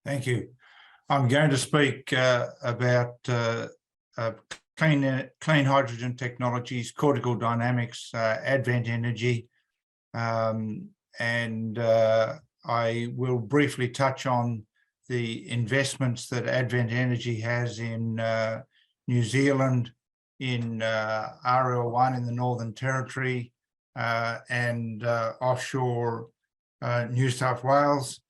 Thank you. I'm going to speak about clean hydrogen technologies, Cortical Dynamics, Advent Energy, and I will briefly touch on the investments that Advent Energy has in New Zealand, in RL1 in the Northern Territory, and offshore New South Wales.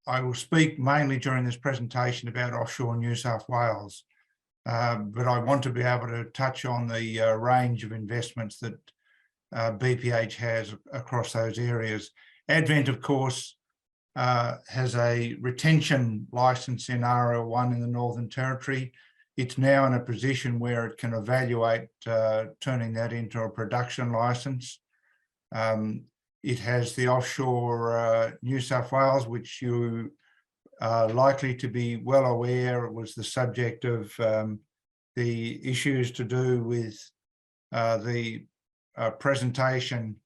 I will speak mainly during this presentation about offshore New South Wales, but I want to be able to touch on the range of investments that BPH has across those areas. Advent, of course, has a retention license in RL1 in the Northern Territory. It's now in a position where it can evaluate turning that into a production license. It has the offshore New South Wales, which you are likely to be well aware. It was the subject of the issues to do with the presentation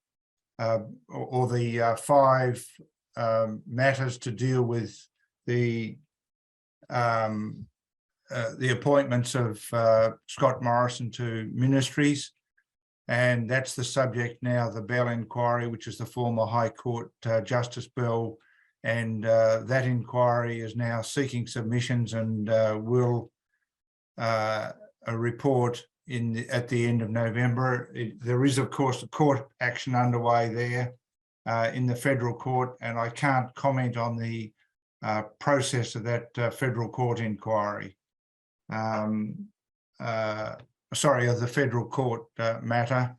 or the 5 matters to deal with the appointments of Scott Morrison to ministries. And that's the subject now, the Bell inquiry, which is the former High Court Justice Bell. And that inquiry is now seeking submissions and will report at the end of November. There is, of course, a court action underway there in the federal court, and I can't comment on the process of that federal court inquiry. Sorry, of the federal court matter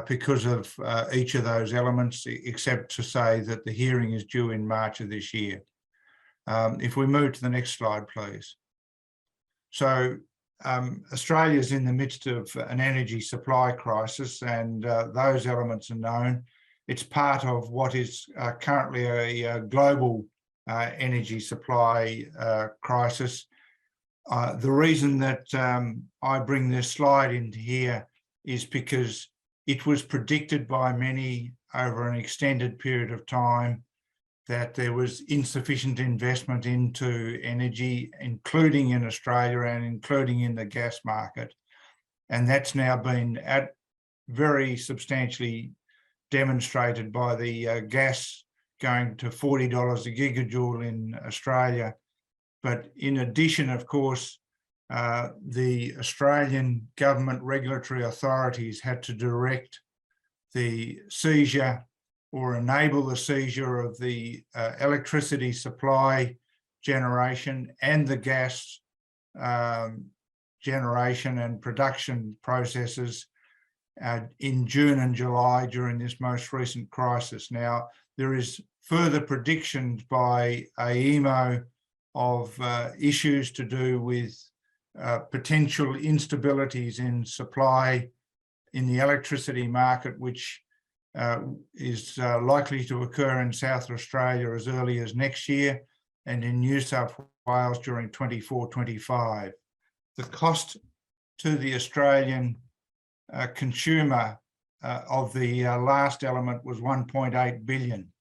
because of each of those elements, except to say that the hearing is due in March of this year. If we move to the next slide, please. So Australia is in the midst of an energy supply crisis, and those elements are known. It's part of what is currently a global energy supply crisis. The reason that I bring this slide into here is because it was predicted by many over an extended period of time that there was insufficient investment into energy, including in Australia and including in the gas market. And that's now been very substantially demonstrated by the gas going to $40 a gigajoule in Australia. But in addition, of course, the Australian government regulatory authorities had to direct the seizure or enable the seizure of the electricity supply generation and the gas generation and production processes in June and July during this most recent crisis. Now, there is further predictions by AEMO of issues to do with potential instabilities in supply in the electricity market, which is likely to occur in South Australia as early as next year and in New South Wales during 24-25. The cost to the Australian consumer of the last element was 1.8 billion.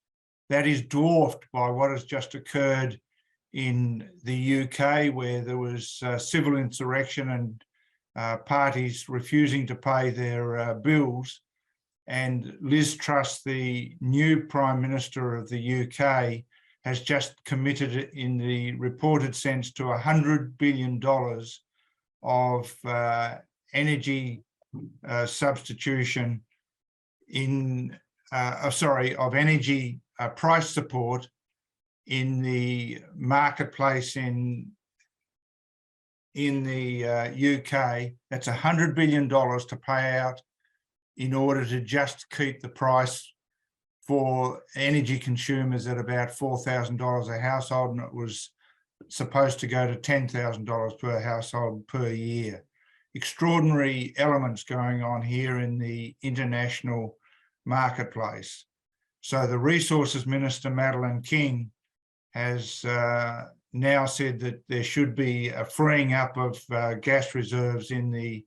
That is dwarfed by what has just occurred in the UK, where there was civil insurrection and parties refusing to pay their bills. And Liz Truss, the new Prime Minister of the UK, has just committed in the reported sense to $100 billion of energy substitution of energy price support in the marketplace in the UK. That's $100 billion to pay out in order to just keep the price for energy consumers at about $4,000 a household, and it was supposed to go to $10,000 per household per year. Extraordinary elements going on here in the international marketplace. So the Resources Minister, Madeleine King, has now said that there should be a freeing up of gas reserves in the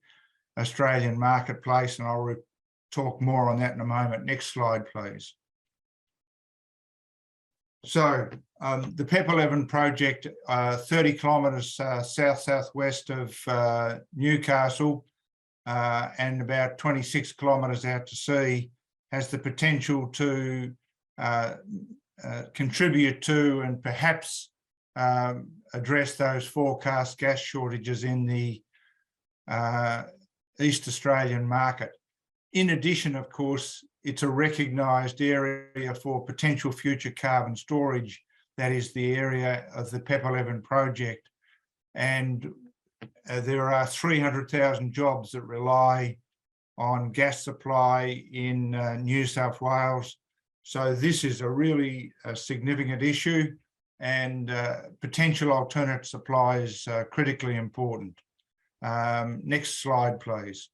Australian marketplace, and I'll talk more on that in a moment. Next slide, please. So The PEP11 project, 30 kilometres south-southwest of Newcastle and about 26 kilometres out to sea, has the potential to contribute to and perhaps address those forecast gas shortages in the East Australian market. In addition, of course, it's a recognised area for potential future carbon storage. That is the area of the PEP11 project. And there are 300,000 jobs that rely on gas supply in New South Wales. So this is a really significant issue, and potential alternate supply is critically important. Next slide, please.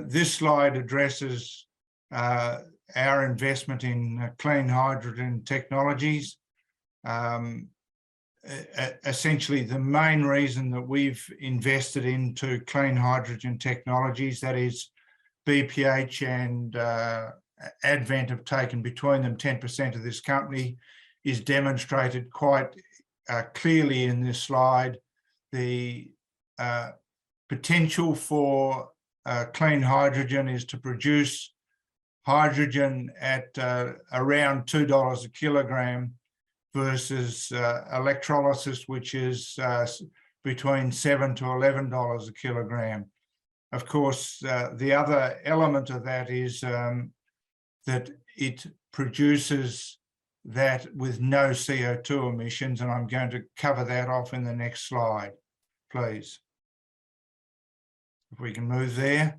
This slide addresses our investment in clean hydrogen technologies. Essentially, the main reason that we've invested into clean hydrogen technologies, that is BPH and Advent have taken between them 10% of this company, is demonstrated quite clearly in this slide. The potential for clean hydrogen is to produce hydrogen at around $2 a kilogram versus electrolysis, which is between $7 to $11 a kilogram. Of course, the other element of that is that it produces that with no CO2 emissions, and I'm going to cover that off in the next slide, please. If we can move there.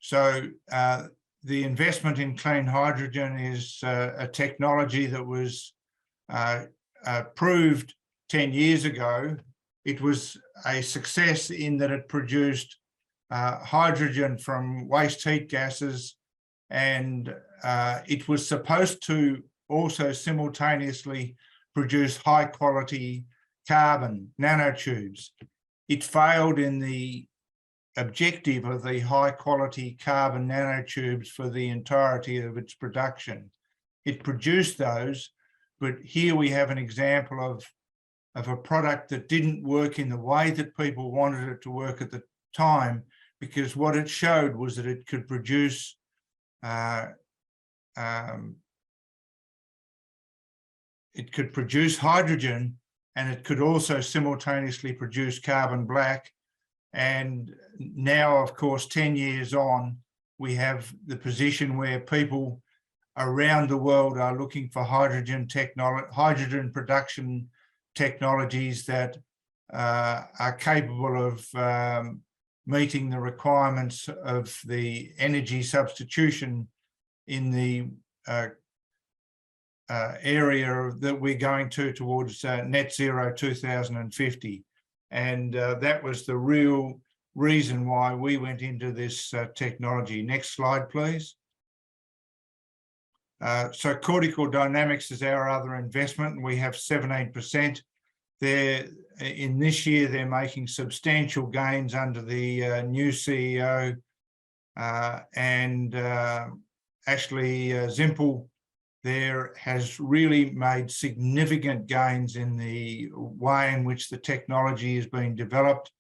So the investment in clean hydrogen is a technology that was proved 10 years ago. It was a success in that it produced hydrogen from waste heat gases, and it was supposed to also simultaneously produce high quality carbon nanotubes. It failed in the objective of the high quality carbon nanotubes for the entirety of its production. It produced those, but here we have an example of a product that didn't work in the way that people wanted it to work at the time, because what it showed was that it could produce hydrogen, and it could also simultaneously produce carbon black. And now, of course, 10 years on, we have the position where people around the world are looking for hydrogen production technologies that are capable of meeting the requirements of the energy substitution in the area that we're going towards net zero 2050. And that was the real reason why we went into this technology. Next slide, please. So Cortical Dynamics is our other investment, and we have 17%. In this year, they're making substantial gains under the new CEO, and Ashley Zimpel there has really made significant gains in the way in which the technology is being developed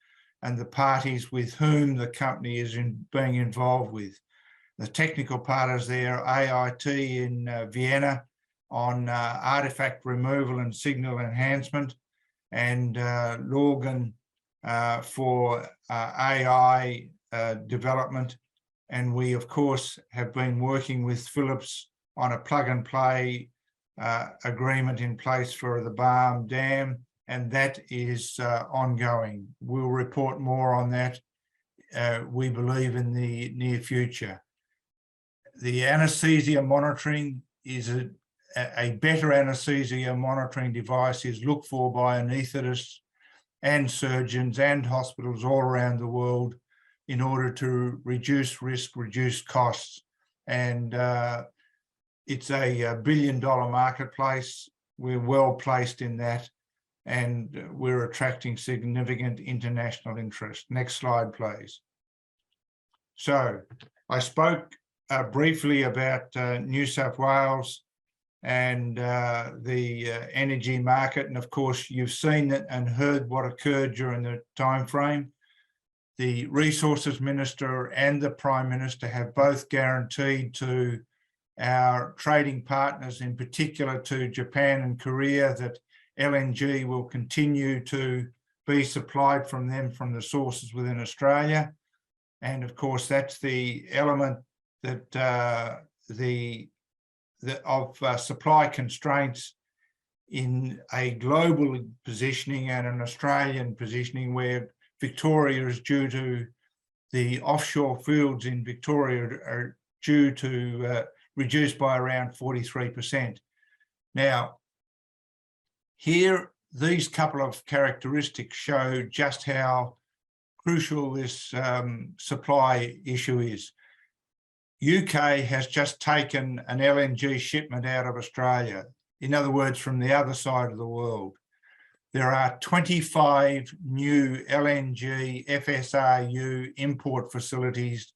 and the parties with whom the company is being involved with. The technical partners there, AIT in Vienna on artifact removal and signal enhancement, and Lorgan for AI development. And we, of course, have been working with Philips on a plug-and-play agreement in place for the Barm Dam, and that is ongoing. We'll report more on that, we believe, in the near future. The anaesthesia monitoring is a better anaesthesia monitoring device is looked for by anaesthetists and surgeons and hospitals all around the world in order to reduce risk, reduce costs. And it's a billion-dollar marketplace. We're well placed in that, and we're attracting significant international interest. Next slide, please. So I spoke briefly about New South Wales and the energy market. And of course, you've seen it and heard what occurred during the time frame. The Resources Minister and the Prime Minister have both guaranteed to our trading partners, in particular to Japan and Korea, that LNG will continue to be supplied from them from the sources within Australia. And of course, that's the element that of supply constraints in a global positioning and an Australian positioning, where Victoria is due to the offshore fields in Victoria are due to reduce by around 43%. Now, here, these couple of characteristics show just how crucial this supply issue is. UK has just taken an LNG shipment out of Australia, in other words, from the other side of the world. There are 25 new LNG FSRU import facilities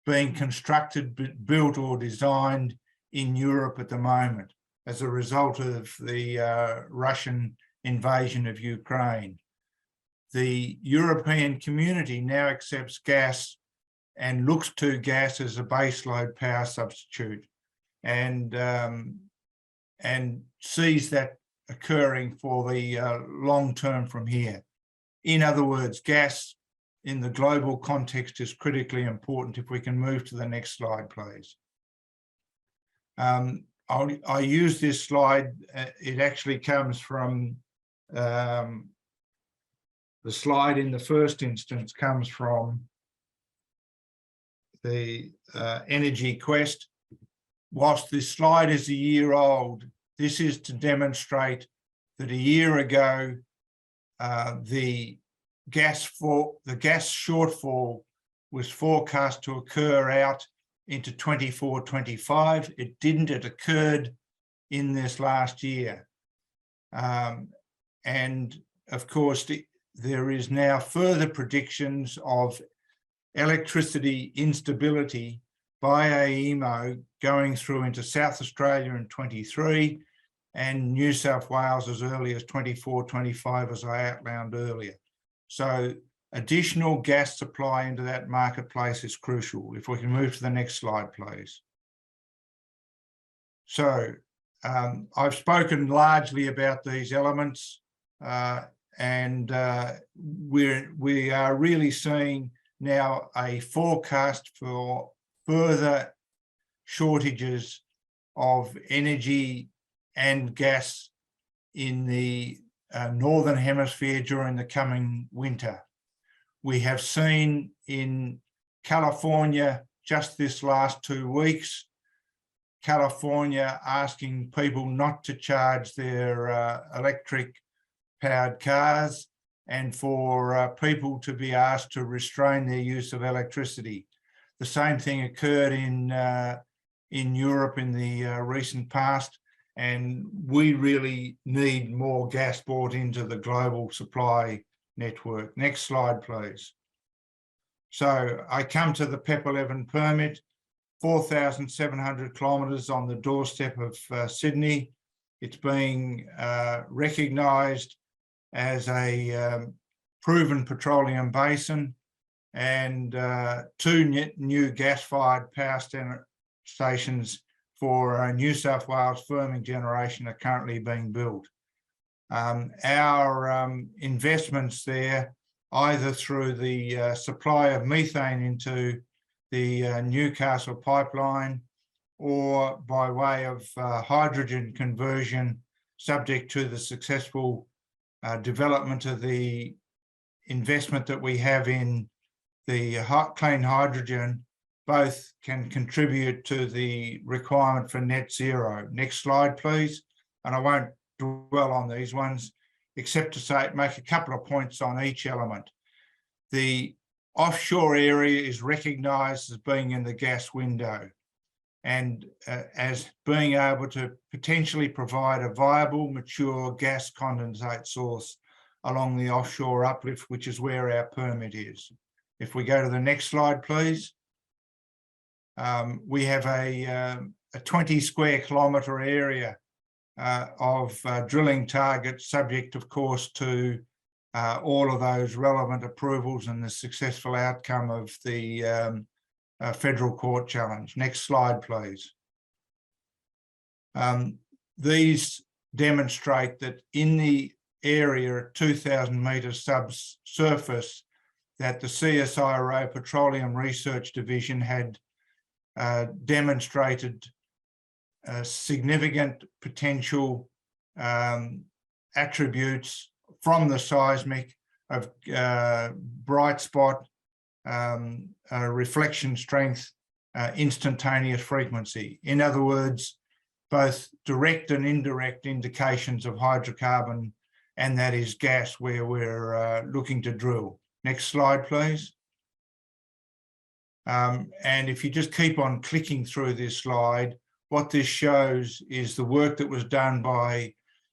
being constructed, built or designed in Europe at the moment as a result of the Russian invasion of Ukraine. The European community now accepts gas and looks to gas as a baseload power substitute, and sees that occurring for the long term from here. In other words, gas in the global context is critically important. If we can move to the next slide, please. I use this slide. It actually comes from the slide in the first instance comes from the Energy Quest. Whilst this slide is a year old, this is to demonstrate that a year ago, the gas shortfall was forecast to occur out into 24-25. It didn't. It occurred in this last year. And of course, there is now further predictions of electricity instability by AEMO going through into South Australia in 23 and New South Wales as early as 24-25, as I outlined earlier. So additional gas supply into that marketplace is crucial. If we can move to the next slide, please. So I've spoken largely about these elements, and we are really seeing now a forecast for further shortages of energy and gas in the Northern Hemisphere during the coming winter. We have seen in California just this last 2 weeks, California asking people not to charge their electric powered cars, and for people to be asked to restrain their use of electricity. The same thing occurred in Europe in the recent past, and we really need more gas brought into the global supply network. Next slide, please. So I come to the PEP 11 permit, 4,700 kilometres on the doorstep of Sydney. It's being recognised as a proven petroleum basin, and 2 new gas-fired power stations for New South Wales firming generation are currently being built. Our investments there, either through the supply of methane into the Newcastle pipeline or by way of hydrogen conversion, subject to the successful development of the investment that we have in the clean hydrogen, both can contribute to the requirement for net zero. Next slide, please. And I won't dwell on these ones, except to say, make a couple of points on each element. The offshore area is recognised as being in the gas window and as being able to potentially provide a viable, mature gas condensate source along the offshore uplift, which is where our permit is. If we go to the next slide, please. We have a a 20 square kilometre area of drilling targets, subject, of course, to all of those relevant approvals and the successful outcome of the federal court challenge. Next slide, please. These demonstrate that in the area at 2,000 metres subsurface that the CSIRO Petroleum Research Division had demonstrated significant potential attributes from the seismic of bright spot, reflection strength, instantaneous frequency. In other words, both direct and indirect indications of hydrocarbon, and that is gas where we're looking to drill. Next slide, please. And if you just keep on clicking through this slide, what this shows is the work that was done by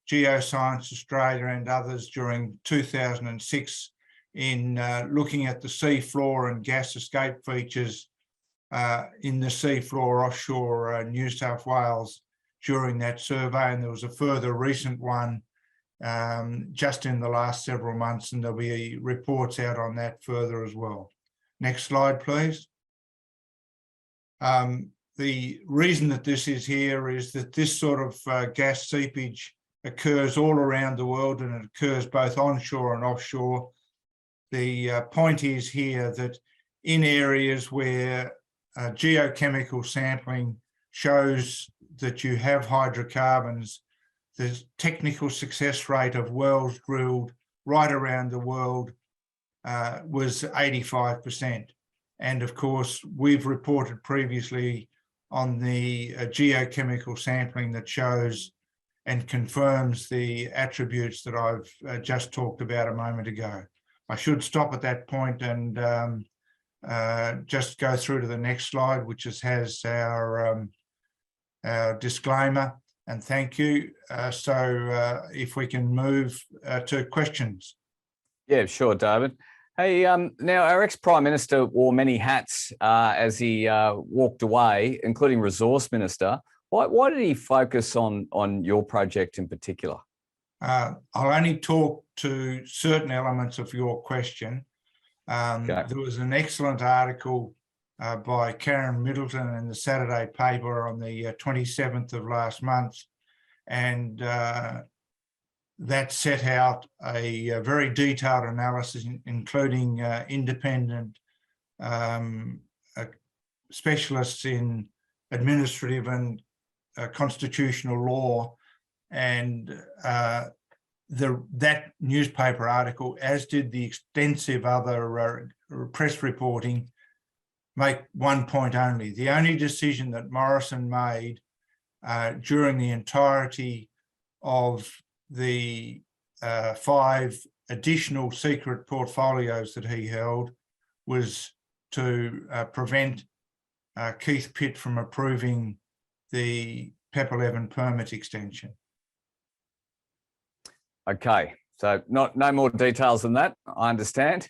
Geoscience Australia and others during 2006 in looking at the sea floor and gas escape features in the sea floor offshore New South Wales during that survey. And there was a further recent one just in the last several months, and there'll be reports out on that further as well. Next slide, please. The reason that this is here is that this sort of gas seepage occurs all around the world, and it occurs both onshore and offshore. The point is here that in areas where geochemical sampling shows that you have hydrocarbons, the technical success rate of wells drilled right around the world was 85%. And of course, we've reported previously on the geochemical sampling that shows and confirms the attributes that I've just talked about a moment ago. I should stop at that point and just go through to the next slide, which has our disclaimer, and thank you. So if we can move to questions. Yeah, sure, David. Hey, now our ex-Prime Minister wore many hats as he walked away, including Resource Minister. Why did he focus on your project in particular? I'll only talk to certain elements of your question. Okay. There was an excellent article by Karen Middleton in the Saturday paper on the 27th of last month, and that set out a very detailed analysis, including independent specialists in administrative and constitutional law, and that newspaper article, as did the extensive other press reporting, make one point only. The only decision that Morrison made during the entirety of the 5 additional secret portfolios that he held was to prevent Keith Pitt from approving the PEP 11 permit extension. Okay, so no more details than that, I understand.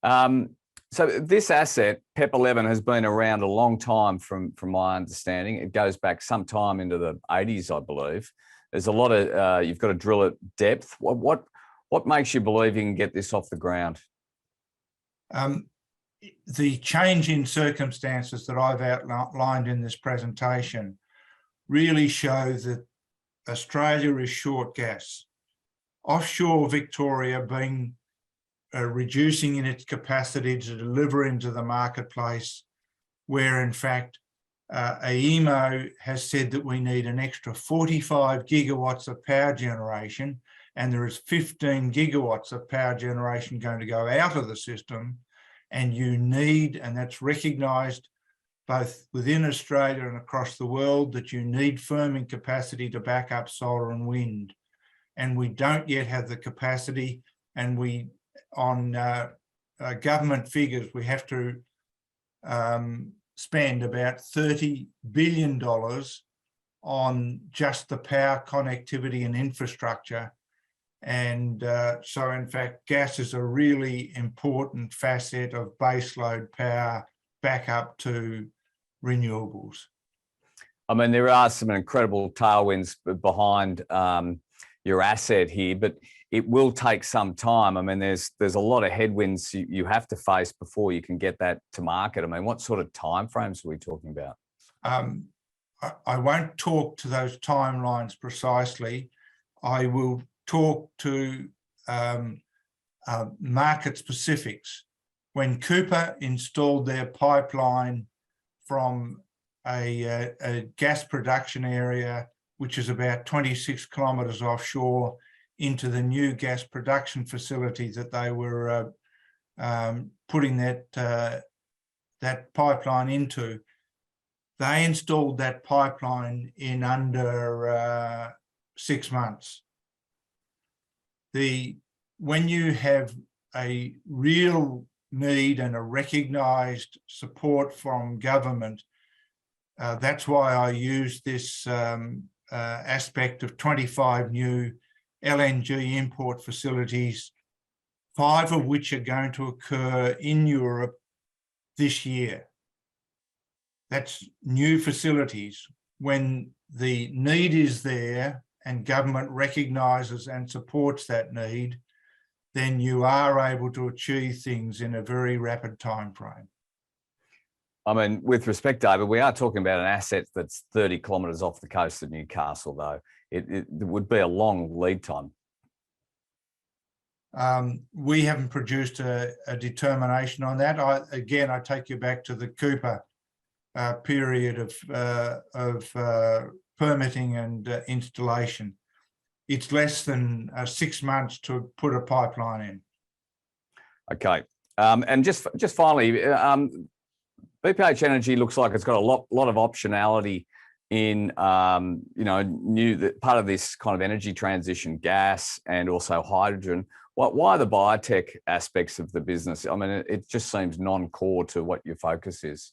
So this asset, PEP 11, has been around a long time from my understanding. It goes back some time into the 80s, I believe. There's a lot of, you've got to drill at depth. What makes you believe you can get this off the ground? The change in circumstances that I've outlined in this presentation really show that Australia is short gas. Offshore Victoria being reducing in its capacity to deliver into the marketplace, where in fact AEMO has said that we need an extra 45 gigawatts of power generation, and there is 15 gigawatts of power generation going to go out of the system, and you need, and that's recognised both within Australia and across the world, that you need firming capacity to back up solar and wind. And we don't yet have the capacity, and we, on government figures, we have to spend about $30 billion on just the power connectivity and infrastructure. And so in fact, gas is a really important facet of baseload power back up to renewables. I mean, there are some incredible tailwinds behind your asset here, but it will take some time. I mean, there's a lot of headwinds you have to face before you can get that to market. I mean, what sort of timeframes are we talking about? I won't talk to those timelines precisely. I will talk to market specifics. When Cooper installed their pipeline from a gas production area, which is about 26 kilometres offshore, into the new gas production facility that they were putting that pipeline into, they installed that pipeline in under 6 months. When you have a real need and a recognised support from government, that's why I use this aspect of 25 new LNG import facilities, 5 of which are going to occur in Europe this year. That's new facilities. When the need is there and government recognises and supports that need, then you are able to achieve things in a very rapid time frame. I mean, with respect, David, we are talking about an asset that's 30 kilometres off the coast of Newcastle, though. It would be a long lead time. We haven't produced a determination on that. I take you back to the Cooper period of permitting and installation. It's less than 6 months to put a pipeline in. Okay, and just finally, BPH Energy looks like it's got a lot of optionality in part of this kind of energy transition, gas and also hydrogen. Why the biotech aspects of the business? I mean, it just seems non-core to what your focus is.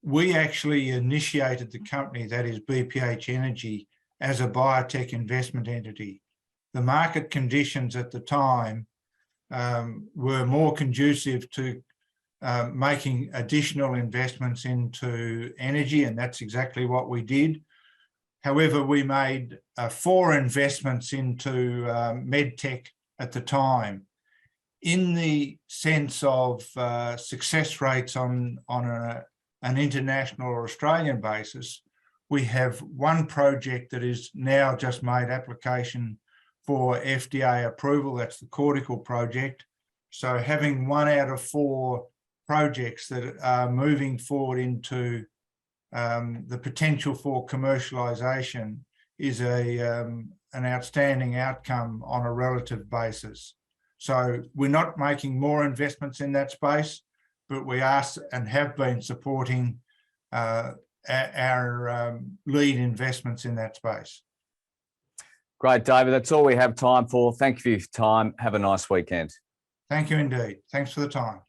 We actually initiated the company, that is BPH Energy, as a biotech investment entity. The market conditions at the time were more conducive to making additional investments into energy, and that's exactly what we did. However, we made 4 investments into medtech at the time. In the sense of success rates on an international or Australian basis, we have one project that is now just made application for FDA approval. That's the Cortical project. So having 1 out of 4 projects that are moving forward into the potential for commercialisation is an outstanding outcome on a relative basis. So we're not making more investments in that space, but we are and have been supporting our lead investments in that space. Great, David. That's all we have time for. Thank you for your time. Have a nice weekend. Thank you indeed. Thanks for the time.